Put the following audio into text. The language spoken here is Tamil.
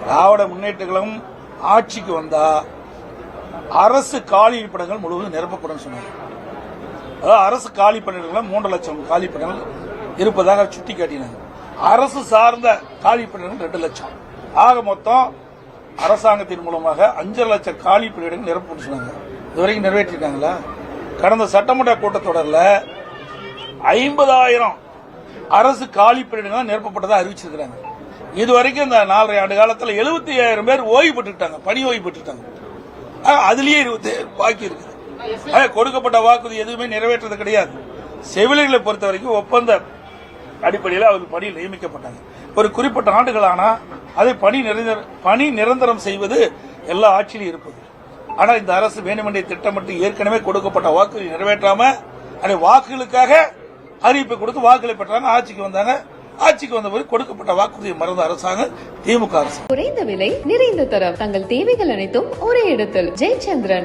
திராவிட முன்னேற்ற கழகம் ஆட்சிக்கு வந்தா அரசு காலி பணியிடங்கள் முழுவதும் நிரப்பப்படும் சொன்னாங்க. அதாவது அரசு காலி பணியிடங்கள் 3 லட்சம் காலி பணியிடங்கள் இருப்பதாக சுட்டிக்காட்டினாங்க. அரசு சார்ந்த காலி பணியிடங்கள் 2 லட்சம். ஆக மொத்தம் அரசாங்கத்தின் மூலமாக 5 லட்சம் காலி பணியிடங்கள் நிரப்பப்படும் சொன்னாங்க. இதுவரைக்கும் நிறைவேற்றிருக்காங்களா? கடந்த சட்டமன்ற கூட்டத்தொடரில் 50,000 அரசு காலி பணியிடங்கள் நிரப்பப்பட்டதாக அறிவிச்சிருக்கிறாங்க. இதுவரைக்கும் இந்த 4.5 ஆண்டு காலத்தில் 75,000 பேர் ஓய்வு பெற்றுட்டாங்க, பணி ஓய்வு பெற்றுட்டாங்க. அதுலயே 27 பாக்கி இருக்குது. கொடுக்கப்பட்ட வாக்குறுதி எதுவுமே நிறைவேற்றது கிடையாது. செவிலியர்களை பொறுத்த வரைக்கும் ஒப்பந்த அடிப்படையில் அவர்கள் பணியில் நியமிக்கப்பட்டாங்க. ஒரு குறிப்பிட்ட ஆண்டுகளானா அதை பணி நிரந்தரம் செய்வது எல்லா ஆட்சியிலும் இருப்பது. ஆனால் இந்த அரசு வேண்டுமென்றே திட்டமிட்டு ஏற்கனவே கொடுக்கப்பட்ட வாக்குறுதி நிறைவேற்றாம அதை வாக்குகளுக்காக அறிவிப்பை கொடுத்து வாக்குகளை பெற்றாங்க. ஆட்சிக்கு வந்தாங்க. ஆட்சிக்கு வந்தபோது கொடுக்கப்பட்ட வாக்குறுதியை மறந்த அரசாங்கம் திமுக அரசு. குறைந்த விலை, நிறைந்த தரம், தங்கள் தேவைகள் அனைத்தும் ஒரே இடத்தில். ஜெயச்சந்திரன்.